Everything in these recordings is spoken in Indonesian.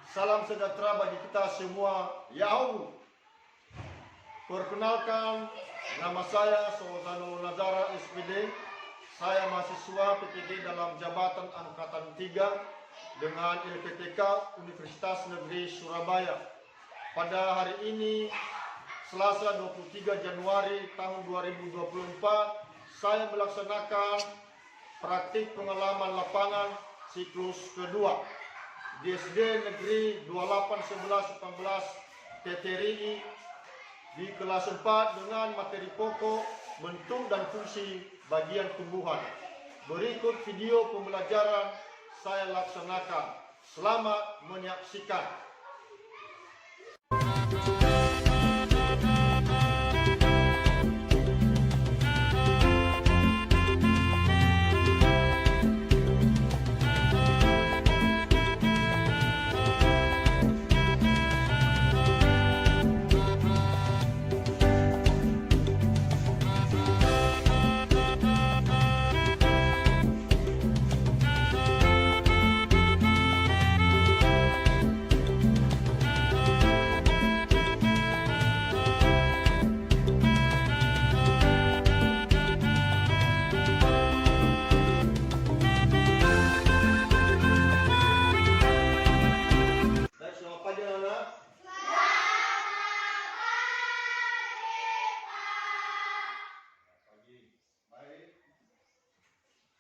Salam sejahtera bagi kita semua. Yahoo! Perkenalkan, nama saya Sozano Nazara SPD. Saya mahasiswa PPD dalam Jabatan Angkatan 3 dengan LPTK Universitas Negeri Surabaya. Pada hari ini, Selasa 23 Januari tahun 2024, saya melaksanakan praktik pengalaman lapangan siklus kedua di SD Negeri 2811-18 TTRI di kelas 4 dengan materi pokok bentuk dan fungsi bagian tumbuhan. Berikut video pembelajaran saya laksanakan. Selamat menyaksikan.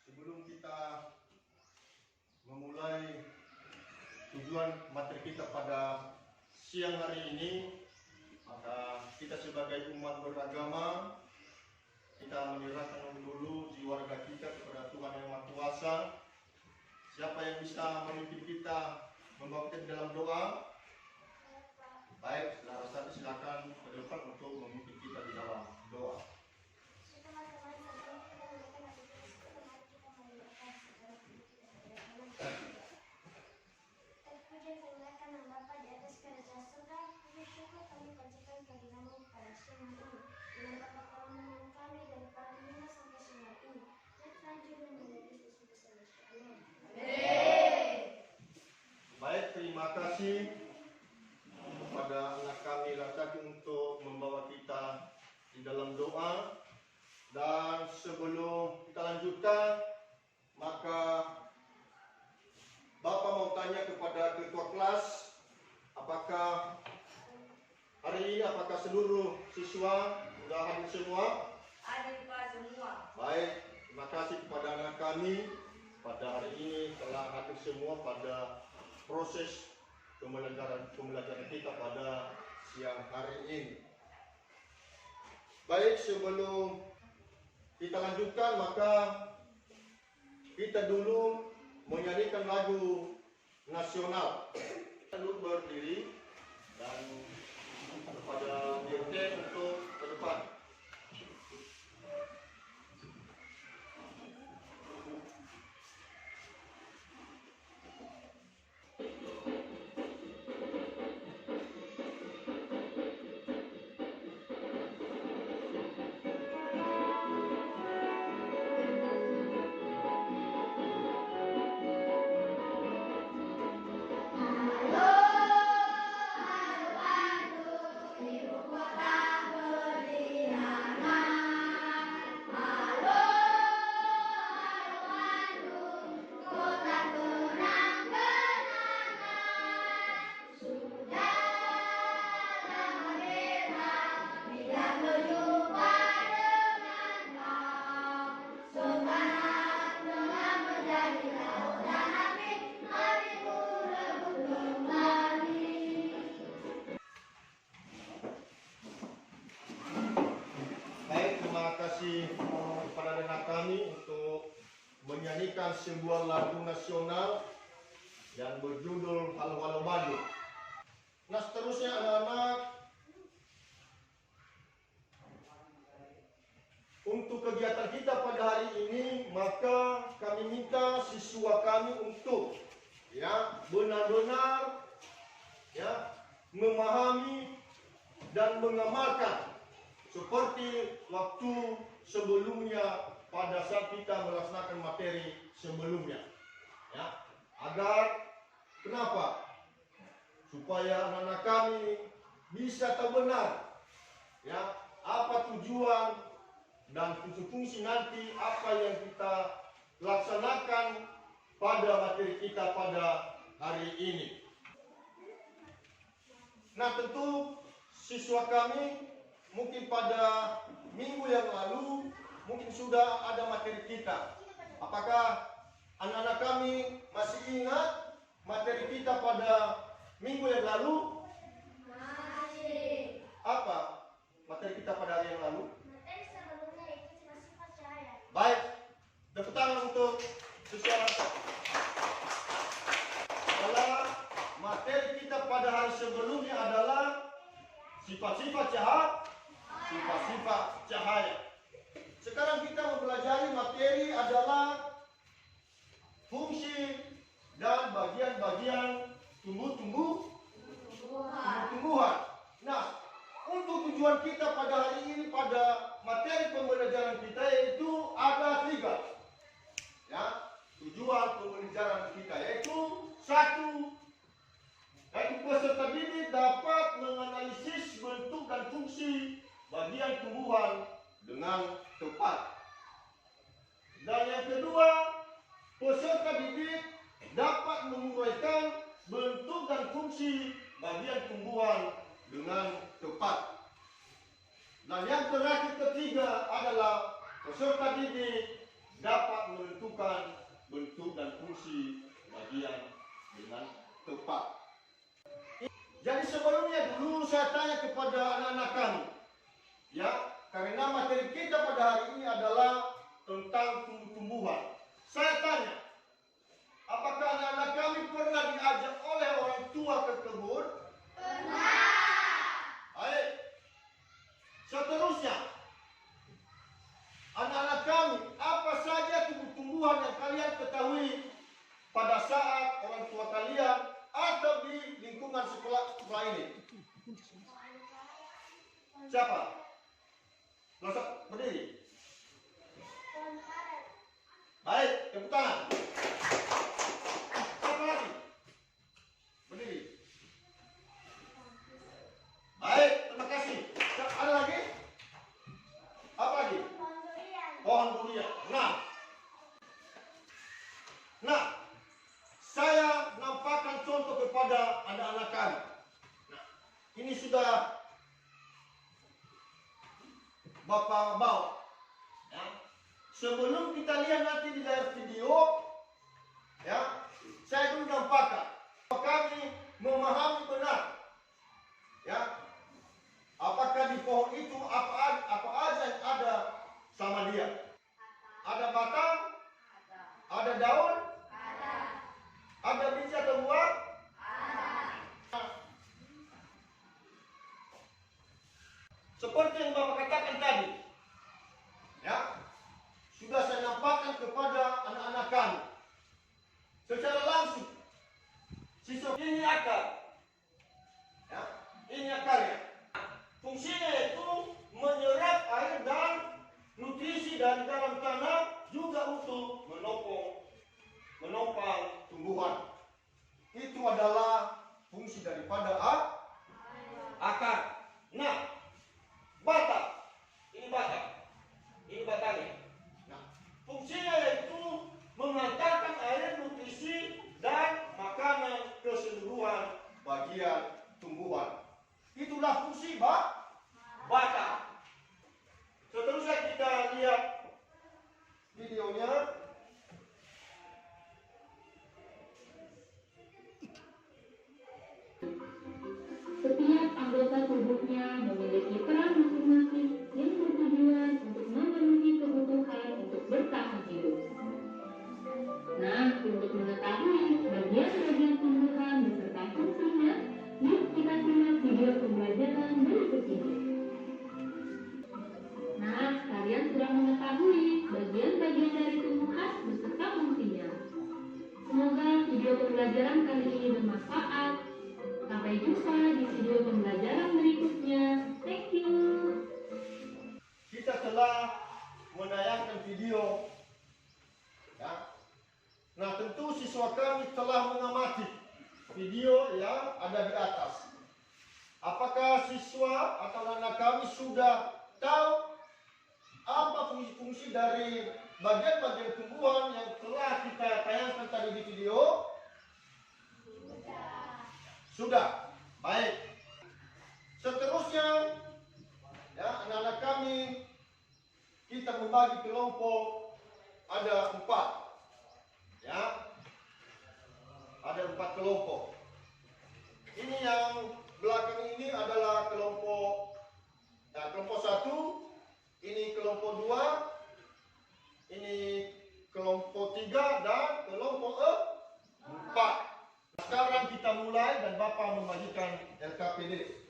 Sebelum kita memulai tujuan materi kita pada siang hari ini, maka kita sebagai umat beragama, kita menyerahkan dulu jiwa raga kita kepada Tuhan Yang Maha Kuasa. Siapa yang bisa memimpin kita, membawa kita dalam doa? Baik, saudara satu silakan ke depan untuk memimpin kita di dalam doa. Baik, terima kasih kepada anak kami Lataki untuk membawa kita di dalam doa. Dan sebelum kita lanjutkan, maka Bapak mau tanya kepada ketua kelas, apakah hari ini seluruh siswa sudah hadir semua? Hadir Pak semua. Baik, terima kasih kepada anak kami pada hari ini telah hadir semua pada proses pembelajaran kita pada siang hari ini. Baik, sebelum kita lanjutkan, maka kita dulu menyanyikan lagu nasional. Kita dulu berdiri dan kepada dirjen untuk ke depan. Terima kasih kepada anak kami untuk menyanyikan sebuah lagu nasional yang berjudul Halo Halo Bandung. Nah, seterusnya anak-anak, untuk kegiatan kita pada hari ini, maka kami minta siswa kami untuk benar-benar memahami dan mengamalkan seperti waktu sebelumnya pada saat kita melaksanakan materi sebelumnya, agar kenapa? supaya anak-anak kami bisa tahu benar ya apa tujuan dan fungsi nanti apa yang kita laksanakan pada materi kita pada hari ini. Nah, tentu siswa kami mungkin pada minggu yang lalu mungkin sudah ada materi kita. Apakah anak-anak kami masih ingat materi kita pada minggu yang lalu? Masih. Apa materi kita pada hari yang lalu? Materi sebelumnya itu sifat-sifat cahaya. Baik, tepuk tangan untuk siswa langsung. Materi kita pada hari sebelumnya adalah sifat-sifat cahaya. Sekarang kita mempelajari materi adalah fungsi dan bagian-bagian tumbuh-tumbuhan. Nah, untuk tujuan kita pada hari ini pada materi pembelajaran kita yaitu ada 3. Ya, tujuan pembelajaran kita yaitu 1. Yaitu peserta didik dapat menganalisis bentuk dan fungsi bagian tumbuhan dengan tepat. Dan yang kedua, peserta didik dapat menguraikan bentuk dan fungsi bagian tumbuhan dengan tepat. Dan yang terakhir ketiga adalah peserta didik dapat menentukan bentuk dan fungsi bagian dengan tepat. Jadi sebelumnya dulu saya tanya kepada anak-anak kami, ya, karena materi kita pada hari ini adalah tentang tumbuh-tumbuhan. Saya tanya, apakah anak-anak kami pernah diajak oleh orang tua ke kebun? Pernah. Baik. Seterusnya, anak-anak kami, apa saja tumbuh-tumbuhan yang kalian ketahui pada saat orang tua kalian atau di lingkungan sekolah ini? Siapa? Langsung berdiri. Baik, tepuk tangan. Siapa lagi? Berdiri. Baik, terima kasih. Ada lagi? Apa lagi? Pohon durian. Nah, saya nampakkan contoh kepada anak-anak kami. Nah, ini sudah Bapak bawa. Ya. Sebelum kita lihat nanti di layar video, ya, saya dulu nampakkan. Kami memahami benar, ya, apakah di pohon itu apa aja yang ada sama dia. Ada batang, ada daun, ada biji atau buah? Seperti yang Bapak katakan tadi, ya, sudah saya nampakkan kepada anak-anak kami secara langsung. Siswa ini akar, ya, ini akarnya. Fungsinya yaitu menyerap air dan nutrisi dari dalam tanah juga untuk menopang tumbuhan. Itu adalah fungsi daripada akar. Nah, batang, ini batangnya. Nah, fungsinya yaitu mengantarkan air, nutrisi dan makanan ke seluruhan bagian tumbuhan. Itulah fungsi batang. Seterusnya kita lihat videonya. Setiap anggota tubuhnya memiliki peran masing-masing yang bertujuan untuk memenuhi kebutuhan untuk bertahan hidup. Nah, untuk mengetahui bagian-bagian tumbuhan beserta fungsinya, yuk kita simak video pembelajaran berikut ini. Nah, kalian sudah mengetahui bagian-bagian dari tumbuhan beserta fungsinya. Semoga video pembelajaran kali ini bermanfaat. Sampai jumpa di video pembelajaran berikutnya. Thank you. Kita telah menayangkan video, ya. Nah, tentu siswa kami telah mengamati video yang ada di atas. Apakah siswa atau anak kami sudah tahu apa fungsi-fungsi dari bagian-bagian tumbuhan yang telah kita tayangkan tadi di video? Sudah. Baik. Seterusnya, ya, anak-anak kami kita membagi kelompok ada 4. Ya. Ada 4 kelompok. Ini yang belakang ini adalah kelompok, nah, kelompok 1, ini kelompok 2, ini kelompok 3 dan kelompok 4. Sekarang kita mulai dan Bapak membagikan LKPD.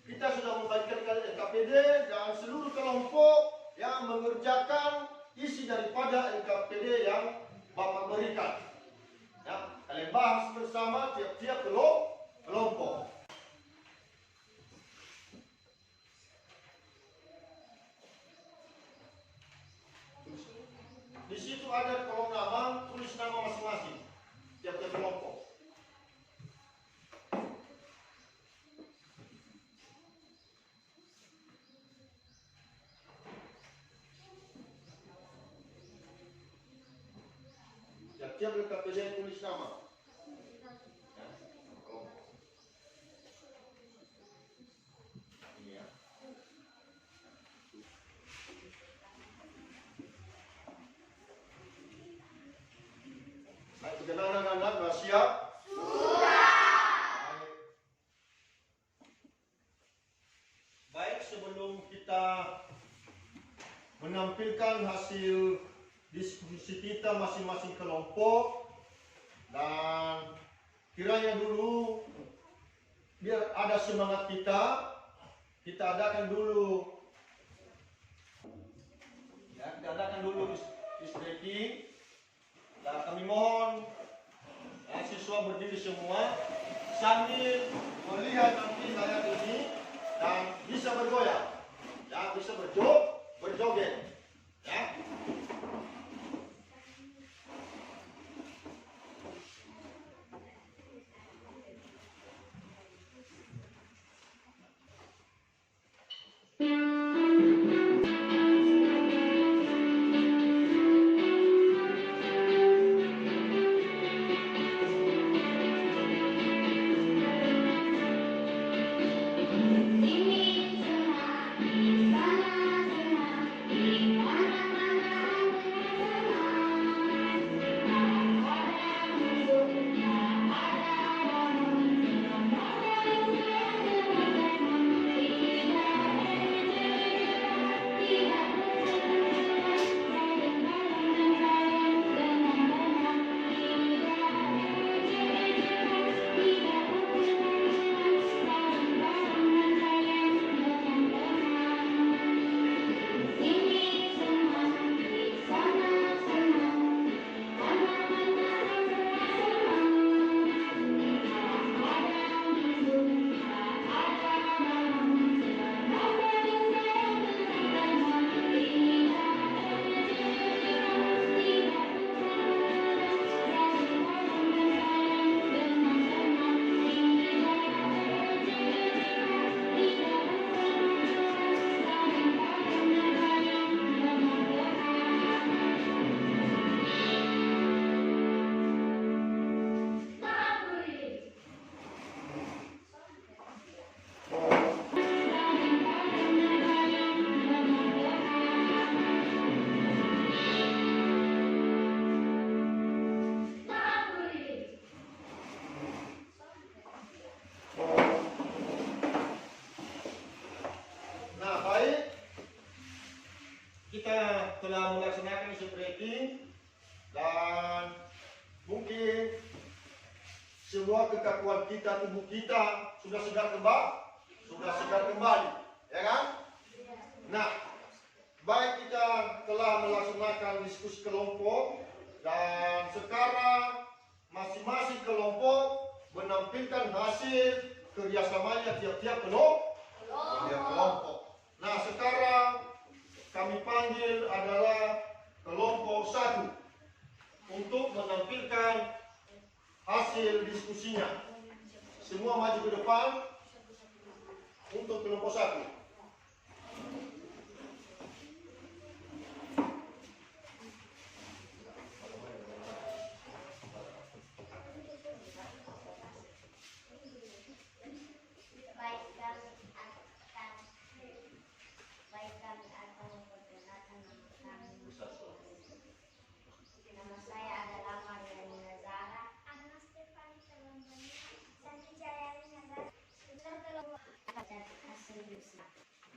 Kita sudah membagikan LKPD dan seluruh kelompok yang mengerjakan isi daripada LKPD yang Bapak berikan. Ya, kalian bahas bersama tiap-tiap kelompok. Di situ ada kolom nama, tulis nama masing-masing tiap-tiap kelompok. Tiap LKPD tulis nama. Ya, kelompok. Ini ya. Baik, bagaimana anak-anak? Sudah siap? Sudah. Baik, sebelum kita menampilkan hasil diskusi kita masing-masing kelompok, dan kiranya dulu biar ada semangat kita adakan dulu, ya, kita adakan dulu stretching. Dan kami mohon ya, siswa berdiri semua sambil melihat nanti layar ini dan bisa bergoyang, ya, bisa berjoget, ya. Ini sehat, di sana sehat, di mana-mana telah melaksanakan isi breaking dan mungkin semua kekakuan kita, tubuh kita sudah segar kembali, ya kan? Nah, baik kita telah melaksanakan diskusi kelompok dan sekarang masing-masing kelompok menampilkan hasil kerjasamanya tiap-tiap kelompok. Nah, sekarang kami panggil adalah kelompok 1 untuk menampilkan hasil diskusinya. Semua maju ke depan untuk kelompok 1. Nama saya adalah Mariani Nazara. Agnes Stefani Terlambanya. Santi Jayani Nazara. Dan hasil diskusi.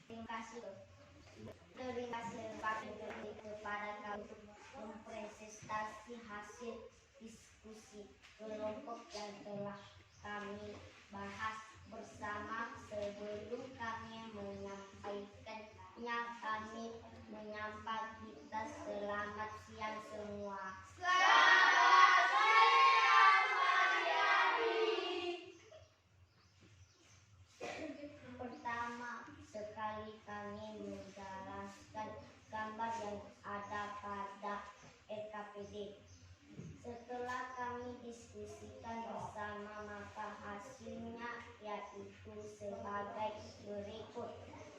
Terima kasih kepada kami untuk mempresentasi hasil diskusi kelompok yang telah kami bahas bersama. Sebelum kami menyampaikannya, kami menyapa kita selamat siang semua. Selamat siang Mariani. Pertama sekali kami menjelaskan gambar yang ada pada LKPD. Setelah kami diskusikan bersama, maka hasilnya yaitu sebagai berikut.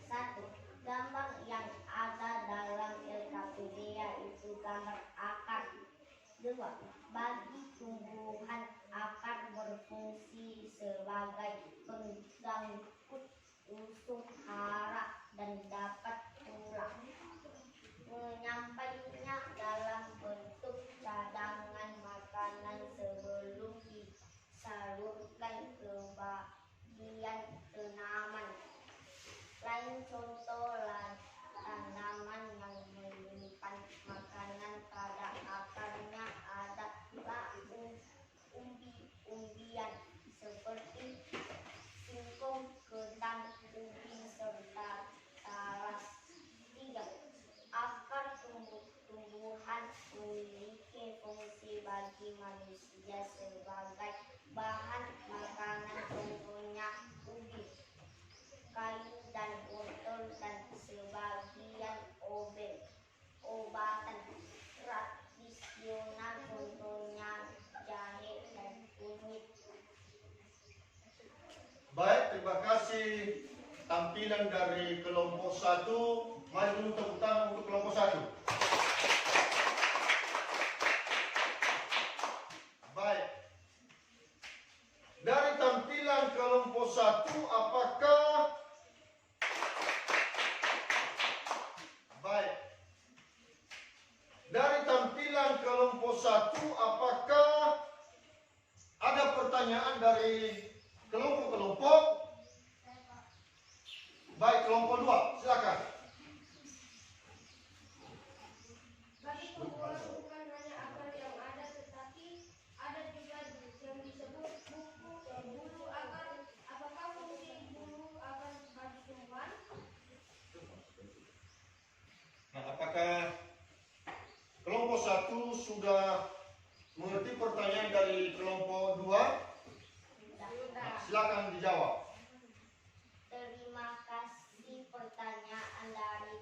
1. Gambar yang ada dalam LKPD yaitu gambar akar. 2. Bagi tumbuhan, akar berfungsi sebagai pengganggu usung hara dan dapat pula menyampaikannya dalam bentuk cadangan makanan sebelum disalurkan ke bagian tanaman. Lain contoh tanaman yang menyimpan makanan pada akarnya adalah umbi-umbian seperti singkong, ketan, ubi, serta talas. 3. Akar tumbuhan memiliki fungsi bagi manusia sebagai bahan makanan, contohnya ubi, kayu dan wortel, dan sebagian obatan tradisional, contohnya jahe dan kunyit. Baik, terima kasih tampilan dari kelompok 1. Mari dulu tepuk tangan untuk kelompok 1. Baik. Dari tampilan kelompok 1, apakah baik. Dari tampilan kelompok 1, apakah ada pertanyaan dari kelompok-kelompok? Baik, kelompok 2, silakan. Bagi tumbuhan bukan hanya akar yang ada, tetapi ada juga yang disebut bulu akar. Apakah fungsi bulu akar bagi tumbuhan? Nah, apakah kelompok 1 sudah mengerti pertanyaan dari kelompok 2? Nah, silakan dijawab. Terima kasih pertanyaan dari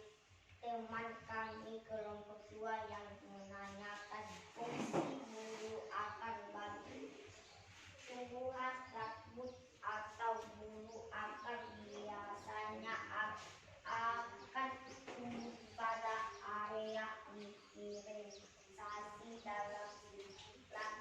teman kami kelompok 2 yang menanyakan fungsi bulu akar bagi tumbuhan. Rambut atau bulu akar biasanya akan tumbuh pada area diferensiasi dalam bulan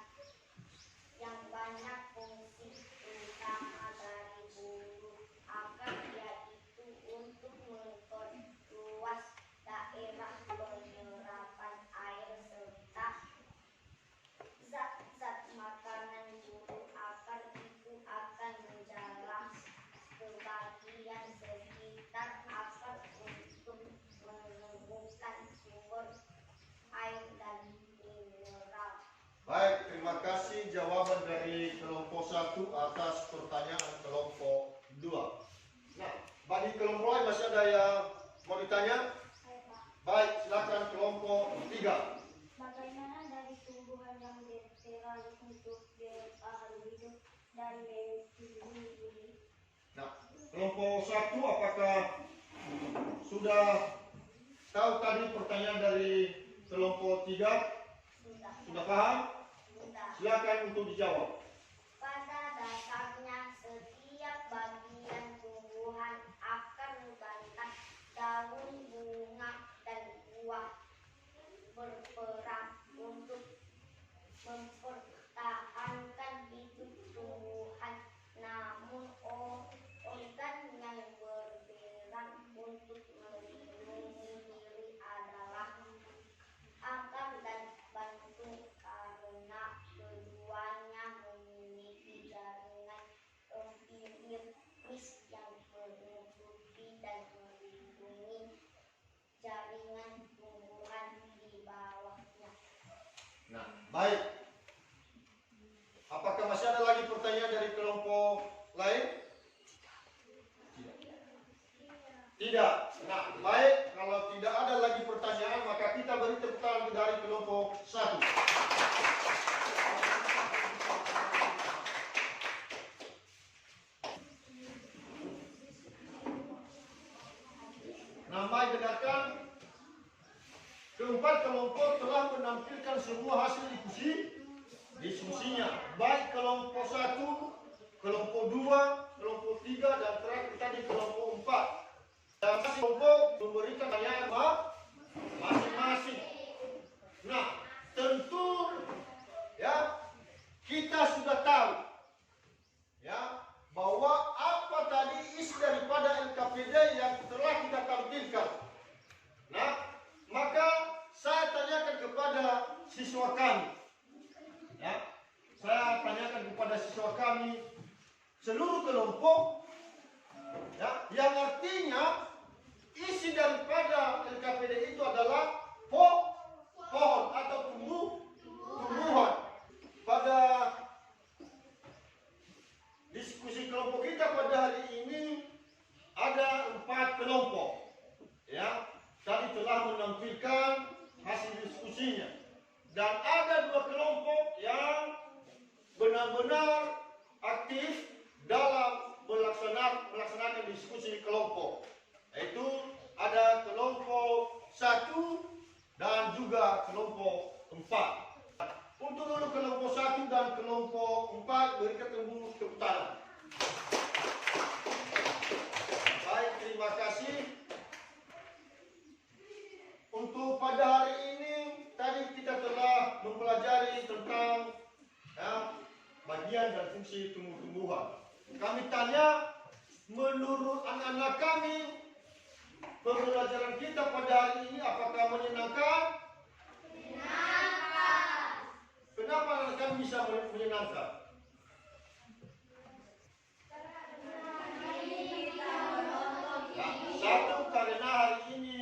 yang banyak. Fungsi utama dari bulu akar yaitu untuk memperluas daerah penyerapan air kelompok 1 atas pertanyaan kelompok 2. Nah, bagi kelompok lain masih ada yang mau ditanya? Baik, silakan kelompok 3. Bagaimana dari tumbuhan yang berperan untuk bertahan hidup dan melindungi? Nah, kelompok 1 apakah sudah tahu tadi pertanyaan dari kelompok 3? Sudah paham? Silakan untuk dijawab. Pada dasarnya setiap bagian tumbuhan, akar, batang, daun, bunga, dan buah berperan untuk mempertahankan hidup tumbuhan. Namun organ yang berperan untuk melindungi diri adalah akar dan jantung, karena keduanya memiliki jaringan epidermis yang menutupi dan melindungi jaringan tumbuhan di bawahnya. Nah, baik. Apakah masih ada lagi pertanyaan dari kelompok lain? Tidak. Nah, baik. Kalau tidak ada lagi pertanyaan, maka kita beri tepuk tangan dari kelompok 1. Nah, baik, dengarkan. Keempat kelompok telah menampilkan semua hasil diskusinya. Baik kelompok 1, kelompok 2, kelompok 3, dan terakhir tadi kelompok 4. Dan masing kelompok memberikan pertanyaan masing-masing. Nah, tentu ya kita sudah tahu ya bahwa apa tadi isi daripada LKPD yang telah kita tampilkan. Nah, maka saya tanyakan kepada siswa kami. Ya, saya tanyakan kepada siswa kami seluruh kelompok, ya, yang artinya isi daripada LKPD itu adalah pohon atau tumbuhan. Pada diskusi kelompok kita pada hari ini ada 4 kelompok, ya, tadi telah menampilkan hasil diskusinya, dan ada 2 kelompok yang benar-benar aktif dalam melaksanakan diskusi kelompok, yaitu ada kelompok 1 dan juga kelompok 4. Untuk dulu kelompok 1 dan kelompok 4 berikan tepuk tangan. Baik, terima kasih. Untuk pada hari ini tadi kita telah mempelajari tentang bagian dan fungsi tumbuh-tumbuhan. Kami tanya, menurut anak-anak kami, pembelajaran kita pada hari ini apakah menyenangkan? Menyenangkan. Kenapa anak kami bisa menyenangkan? Nah, satu, karena hari ini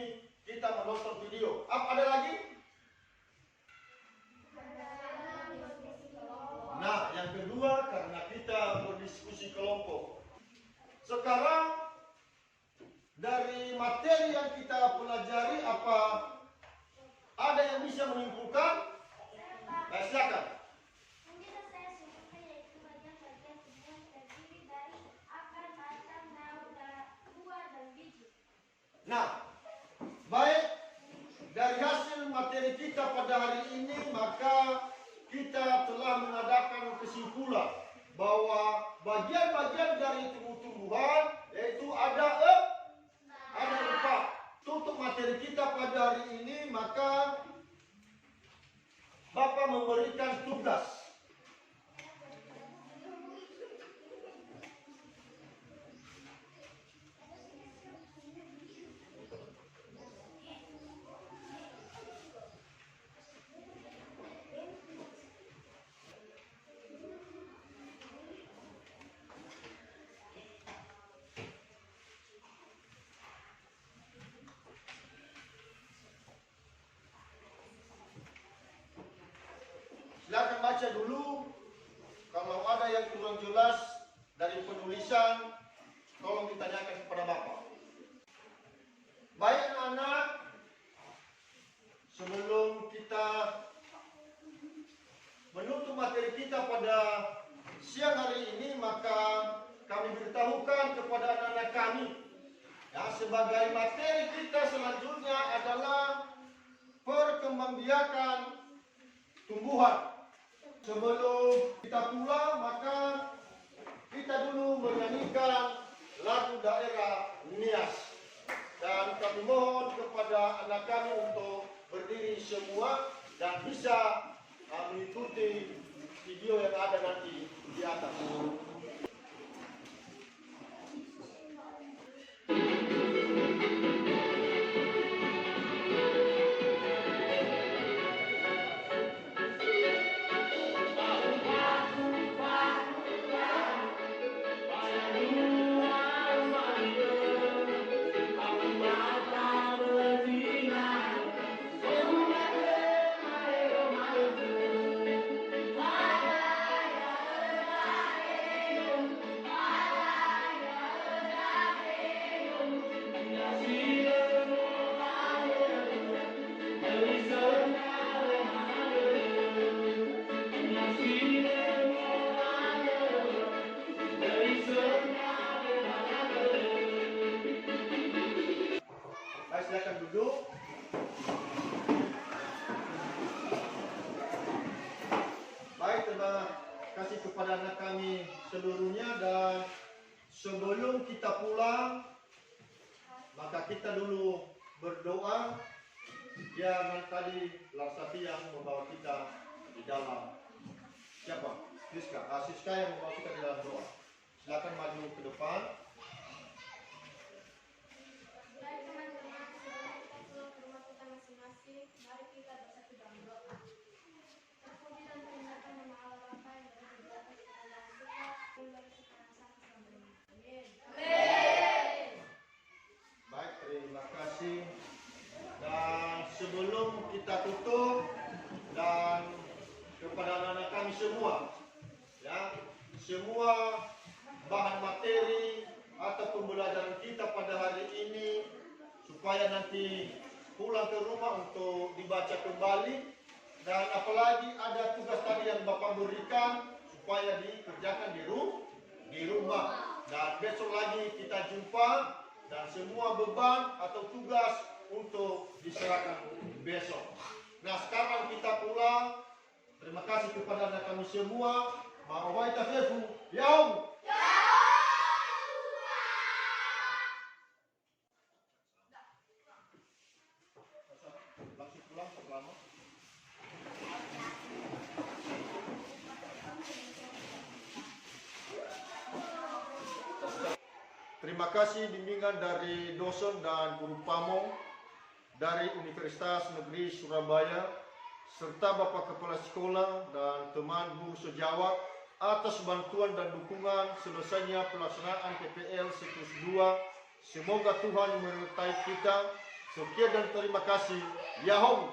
kita menonton video. Ada lagi? Nah, yang kedua karena kita berdiskusi kelompok. Sekarang dari materi yang kita pelajari, apa ada yang bisa menyimpulkan? Nah, silakan. Mungkin saya sebutkan yaitu bagian-bagian tumbuhan terdiri dari akar, batang, daun, buah, dan biji. Nah, baik, dari hasil materi kita pada hari ini, maka kita telah mengadakan kesimpulan bahwa bagian-bagian dari tumbuh-tumbuhan yaitu ada 4. Tutup materi kita pada hari ini, maka Bapak memberikan tugas. Silakan baca dulu Kalau ada yang kurang jelas dari penulisan, tolong ditanyakan kepada Bapak. Baik anak-anak, sebelum kita menutup materi kita pada siang hari ini, maka kami beritahukan kepada anak-anak kami, ya, sebagai materi kita selanjutnya adalah perkembangbiakan tumbuhan. Sebelum kita pulang, maka kita dulu menyanyikan lagu daerah Nias. Dan kami mohon kepada anak kami untuk berdiri semua dan bisa mengikuti video yang ada nanti di atas. Silakan duduk. Baik, terima kasih kepada anak kami seluruhnya, dan sebelum kita pulang, maka kita dulu berdoa. Yang tadi Larsati yang membawa kita di dalam. Siapa? Siska yang membawa kita di dalam doa. Silakan maju ke depan. Mari kita bersatu dalam doa. Terpuji dan termuliakan nama Allah Bapa yang dari segala segala suka, dan sekarang sampai selamanya. Amin. Baik, terima kasih. Dan sebelum kita tutup, dan kepada anak-anak kami semua, ya, semua bahan materi atau pembelajaran kita pada hari ini, supaya nanti pulang ke rumah untuk dibaca kembali, dan apalagi ada tugas tadi yang Bapak berikan supaya dikerjakan di rumah. Dan besok lagi kita jumpa, dan semua beban atau tugas untuk diserahkan besok. Nah, sekarang kita pulang. Terima kasih kepada anak kami semua. Ma'awai tafifu yaum. Langsung pulang selama. Terima kasih bimbingan dari dosen dan guru pamong dari Universitas Negeri Surabaya, serta Bapak Kepala Sekolah dan teman guru sejawat atas bantuan dan dukungan selesainya pelaksanaan PPL siklus 2. Semoga Tuhan menyertai kita. Sekian dan terima kasih. Yahoo!